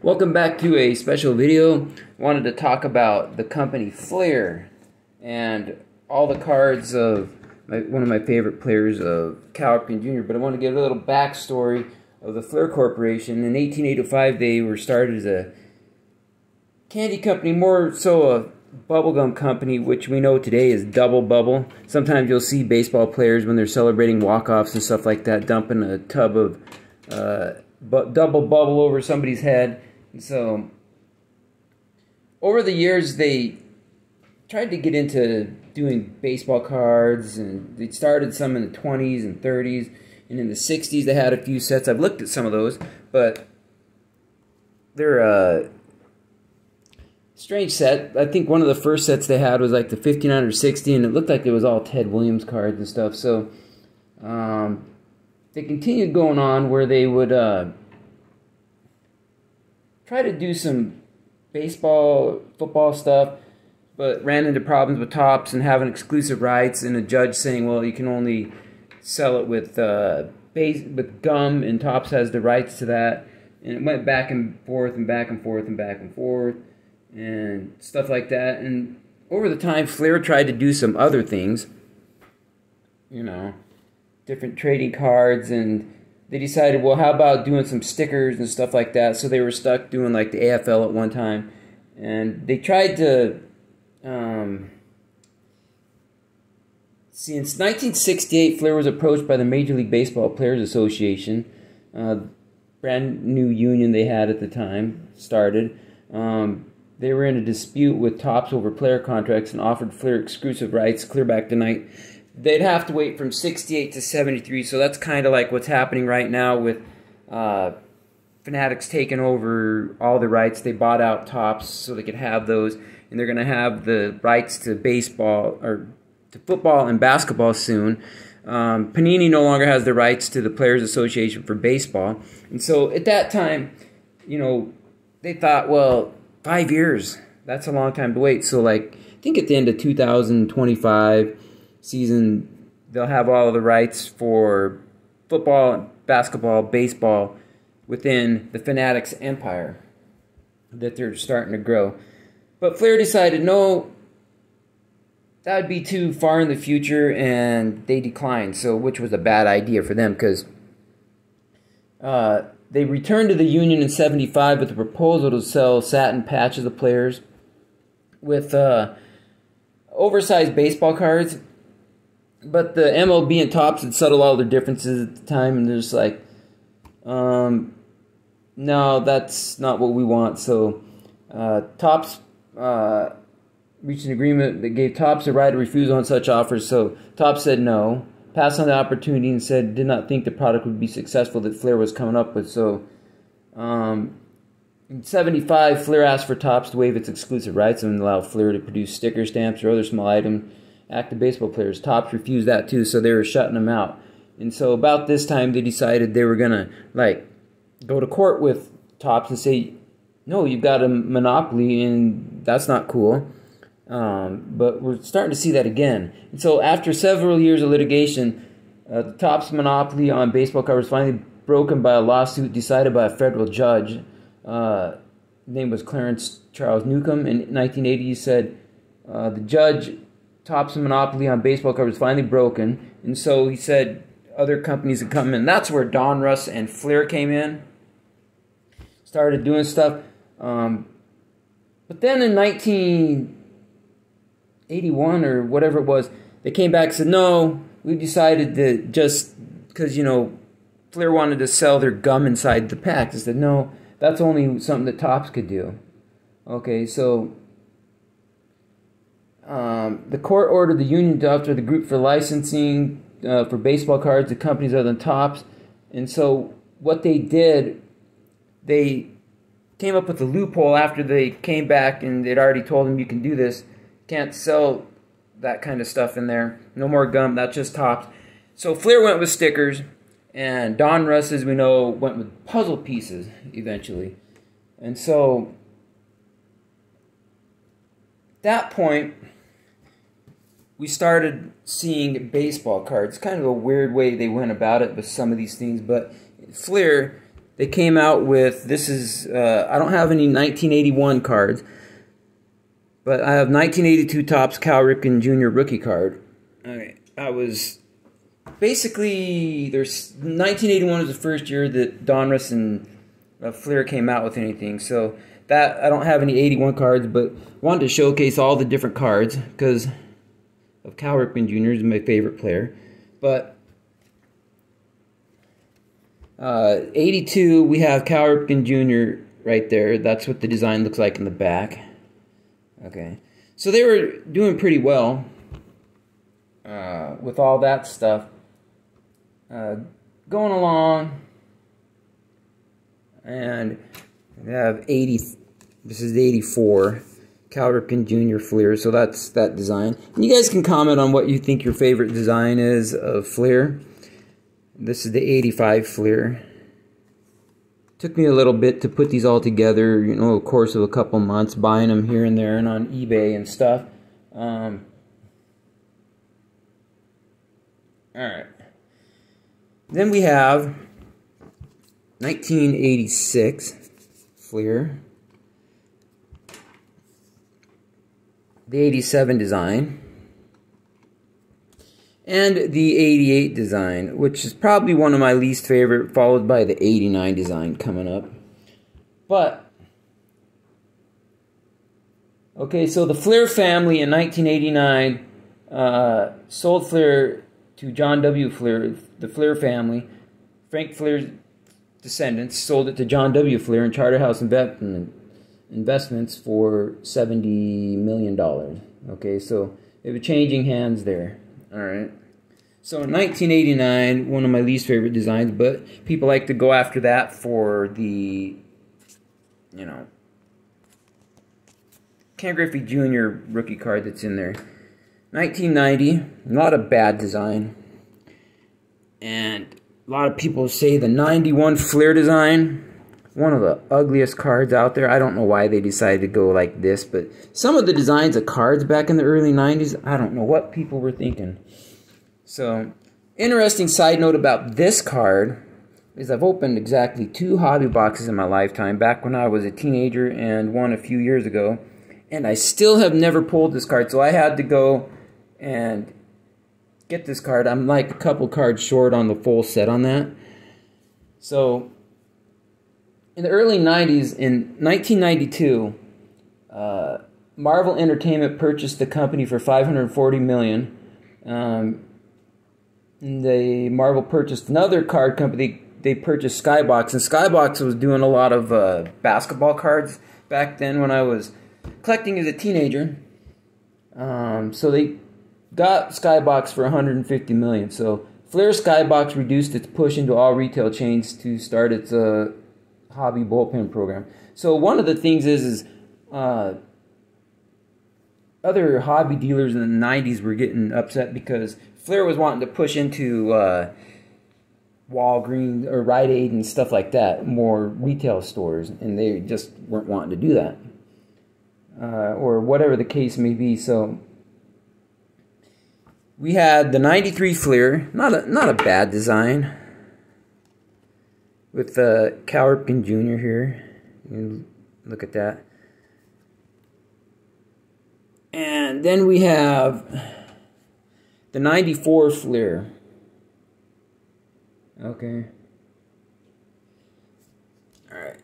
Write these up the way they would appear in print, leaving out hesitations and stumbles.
Welcome back to a special video. I wanted to talk about the company Fleer and all the cards of one of my favorite players, of Cal Ripken Jr. But I want to give a little backstory of the Fleer Corporation. In 1885, they were started as a candy company, more so a bubblegum company, which we know today is Double Bubble. Sometimes you'll see baseball players when they're celebrating walk-offs and stuff like that, dumping a tub of Double Bubble over somebody's head. So over the years, they tried to get into doing baseball cards, and they started some in the 20s and 30s, and in the 60s they had a few sets. I've looked at some of those, but they're a strange set. I think one of the first sets they had was like the 59 or 60, and it looked like it was all Ted Williams cards and stuff. So they continued going on where they would try to do some baseball, football stuff, but ran into problems with Topps and having exclusive rights, and a judge saying, well, you can only sell it with gum, and Topps has the rights to that. And it went back and forth and back and forth and back and forth and stuff like that. And over the time, Fleer tried to do some other things, you know, different trading cards, and they decided, well, how about doing some stickers and stuff like that? So they were stuck doing like the AFL at one time, and they tried to since 1968, Fleer was approached by the Major League Baseball Players Association, brand new union they had at the time, started. They were in a dispute with Topps over player contracts and offered Fleer exclusive rights clear back to night. They'd have to wait from 68 to 73, so that's kind of like what's happening right now with Fanatics taking over all the rights. They bought out Topps so they could have those, and they're going to have the rights to baseball, or to football and basketball soon. Panini no longer has the rights to the Players Association for baseball. And so at that time, you know, they thought, well, 5 years, that's a long time to wait. So like, I think at the end of 2025 season, they'll have all of the rights for football, basketball, baseball within the Fanatics empire that they're starting to grow. But Fleer decided, no, that would be too far in the future, and they declined, so which was a bad idea for them, because they returned to the union in 75 with a proposal to sell satin patches of players with oversized baseball cards. But the MLB and Topps had settled all their differences at the time, and they're just like, no, that's not what we want. So Topps reached an agreement that gave Topps the right of refusal on such offers. So Topps said no, passed on the opportunity, and said did not think the product would be successful that Fleer was coming up with. So in 75, Fleer asked for Topps to waive its exclusive rights and allow Fleer to produce sticker stamps or other small items active baseball players. Topps refused that too, so they were shutting them out. And so about this time, they decided they were gonna like go to court with Topps and say, no, you've got a monopoly, and that's not cool. But we're starting to see that again. And so after several years of litigation, the Topps monopoly on baseball cards was finally broken by a lawsuit decided by a federal judge. His name was Clarence Charles Newcomb. In 1980, he said the judge, Topps monopoly on baseball cards was finally broken. And so he said other companies had come in. That's where Donruss and Fleer came in, started doing stuff. But then in 1981 or whatever it was, they came back and said, no, we decided that just because, you know, Fleer wanted to sell their gum inside the pack. They said, no, that's only something that Topps could do. Okay, so the court ordered the union to offer the group for licensing for baseball cards to companies other than Topps. And so what they did, they came up with a loophole after they came back and they'd already told them, you can do this. Can't sell that kind of stuff in there. No more gum, that's just Topps. So Fleer went with stickers, and Donruss, as we know, went with puzzle pieces eventually. And so at that point, we started seeing baseball cards. Kind of a weird way they went about it with some of these things, but Fleer they came out with, this is, I don't have any 1981 cards, but I have 1982 Topps Cal Ripken Jr. rookie card. Okay, I was, basically, 1981 was the first year that Donruss and Fleer came out with anything, so that, I don't have any 81 cards, but wanted to showcase all the different cards, because of Cal Ripken Jr. is my favorite player. But 82, we have Cal Ripken Jr. right there. That's what the design looks like in the back. Okay, so they were doing pretty well with all that stuff going along. And we have 80. This is the 84 Cal Ripken Jr. Fleer. So that's that design. And you guys can comment on what you think your favorite design is of Fleer. This is the 85 Fleer. Took me a little bit to put these all together, you know, a course of a couple months, buying them here and there and on eBay and stuff. Alright. Then we have 1986 Fleer. The 87 design. And the 88 design, which is probably one of my least favorite, followed by the 89 design coming up. But, okay, so the Fleer family in 1989 sold Fleer to John W. Fleer, the Fleer family. Frank Fleer's descendants sold it to John W. Fleer and Charterhouse Investments for $70 million. Okay, so they were changing hands there. Alright, so in 1989, one of my least favorite designs, but people like to go after that for the, you know, Ken Griffey Jr. rookie card that's in there. 1990, not a bad design. And a lot of people say the 91 Fleer design, one of the ugliest cards out there. I don't know why they decided to go like this, but some of the designs of cards back in the early 90s, I don't know what people were thinking. So, interesting side note about this card is I've opened exactly 2 hobby boxes in my lifetime, back when I was a teenager and one a few years ago, and I still have never pulled this card, so I had to go and get this card. I'm like a couple cards short on the full set on that. So, in the early 90s, in 1992, Marvel Entertainment purchased the company for $540 million. Marvel purchased another card company. They purchased Skybox, and Skybox was doing a lot of basketball cards back then when I was collecting as a teenager. So they got Skybox for $150 million. So Fleer Skybox reduced its push into all retail chains to start its hobby bullpen program. So one of the things is other hobby dealers in the 90s were getting upset because Fleer was wanting to push into Walgreens or Rite Aid and stuff like that, more retail stores, and they just weren't wanting to do that, or whatever the case may be. So we had the 93 Fleer, not a bad design, with Cal Ripken Jr. here. You look at that. And then we have the 94 Fleer. Okay. Alright.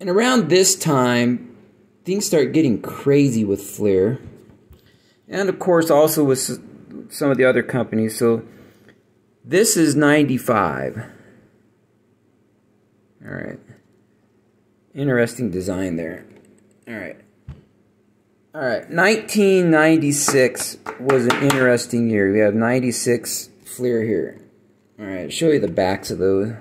And around this time, things start getting crazy with Fleer. And of course also with some of the other companies. So this is 95. Alright. Interesting design there. Alright. Alright, 1996 was an interesting year. We have 96 Fleer here. Alright, I'll show you the backs of those.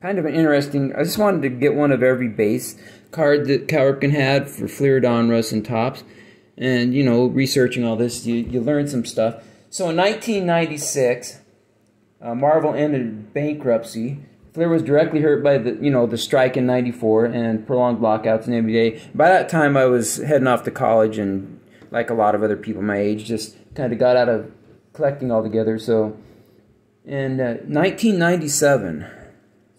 Kind of an interesting, I just wanted to get one of every base card that Cal Ripken had for Fleer, Donruss, and Topps. And, you know, researching all this, you learn some stuff. So in 1996, Marvel ended bankruptcy. Fleer was directly hurt by the strike in '94 and prolonged lockouts in the NBA. By that time, I was heading off to college, and like a lot of other people my age, just kind of got out of collecting altogether. So, in 1997,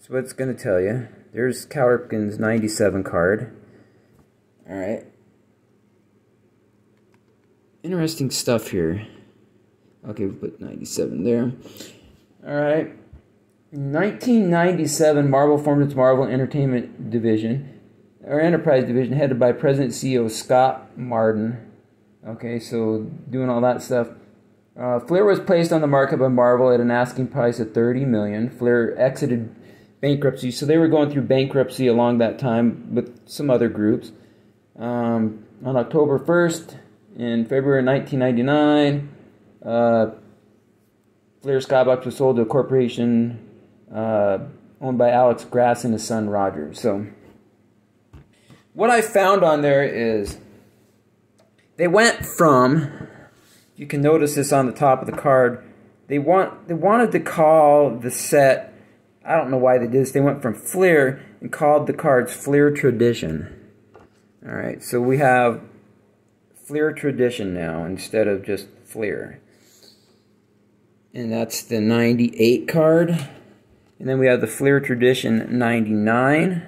That's what it's going to tell you. There's Cal Ripken's 97 card. Alright. Interesting stuff here. Okay, we'll put 97 there. Alright. 1997, Marvel formed its Marvel Entertainment Division, or Enterprise Division, headed by President and CEO Scott Martin. Okay, so doing all that stuff. Fleer was placed on the market by Marvel at an asking price of $30 million. Fleer exited bankruptcy, so they were going through bankruptcy along that time with some other groups. On October 1st, in February 1999, Fleer Skybox was sold to a corporation owned by Alex Grass and his son Roger. So, what I found on there is they went from, you can notice this on the top of the card, they wanted to call the set, I don't know why they did this, they went from Fleer and called the cards Fleer Tradition. Alright, so we have Fleer Tradition now instead of just Fleer. And that's the 98 card. And then we have the Fleer Tradition 99.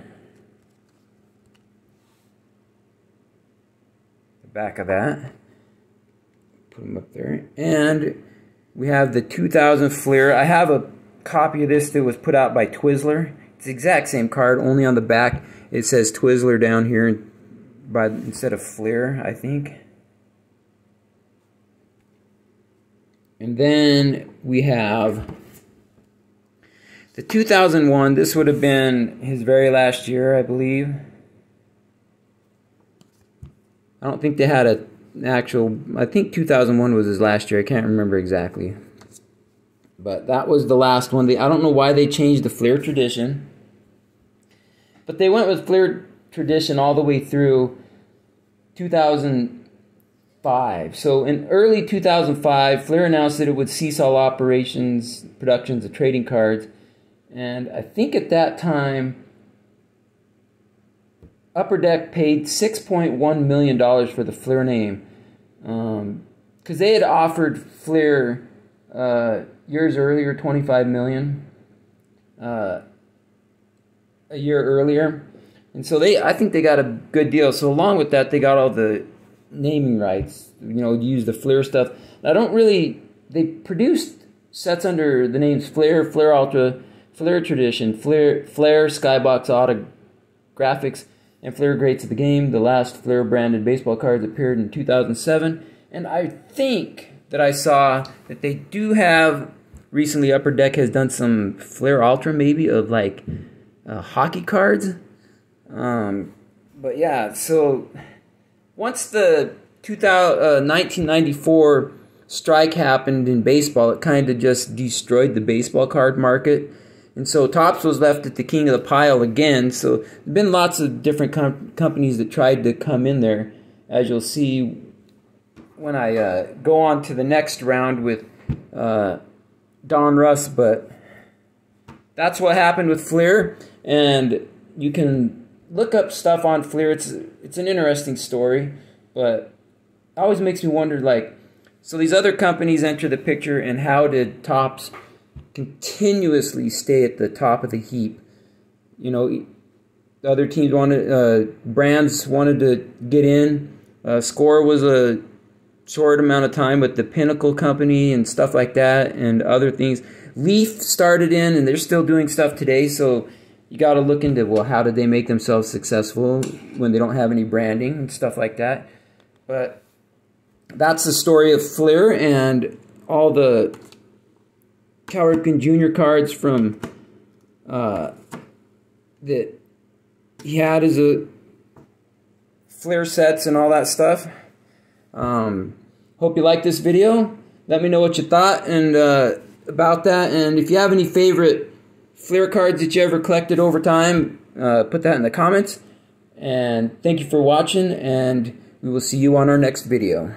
The back of that. Put them up there. And we have the 2000 Fleer. I have a copy of this that was put out by Twizzler. It's the exact same card, only on the back it says Twizzler down here instead of Fleer, I think. And then we have the 2001. This would have been his very last year, I believe. I don't think they had an actual, I think 2001 was his last year. I can't remember exactly. But that was the last one. I don't know why they changed the Fleer Tradition. But they went with Fleer Tradition all the way through 2005. So in early 2005, Fleer announced that it would cease all productions of trading cards. And I think at that time, Upper Deck paid $6.1 million for the Fleer name. Because they had offered Fleer years earlier $25 million a year earlier. And so I think they got a good deal. So along with that, they got all the naming rights, use the Fleer stuff. They produced sets under the names Fleer, Fleer Ultra, Fleer Tradition, Fleer Skybox Autographics, and Fleer Greats of the Game. The last Fleer branded baseball cards appeared in 2007. And I think that I saw that they do have, recently Upper Deck has done some Fleer Ultra maybe of like hockey cards. But yeah, so once the 1994 strike happened in baseball, it kind of just destroyed the baseball card market. And so Topps was left at the king of the pile again. So there's been lots of different companies that tried to come in there, as you'll see when I go on to the next round with Don Russ. But that's what happened with Fleer. And you can look up stuff on Fleer. It's an interesting story, but it always makes me wonder, like, so these other companies enter the picture, and how did Topps continuously stay at the top of the heap? The other teams brands wanted to get in. Score was a short amount of time, but the Pinnacle Company and stuff like that, and other things. Leaf started in, and they're still doing stuff today, so you got to look into, well, how did they make themselves successful when they don't have any branding and stuff like that. But that's the story of Fleer and all the Cal Ripken Jr. cards from that he had as a Fleer sets and all that stuff. Hope you liked this video. Let me know what you thought and about that. And if you have any favorite Fleer cards that you ever collected over time, put that in the comments. And thank you for watching, and we will see you on our next video.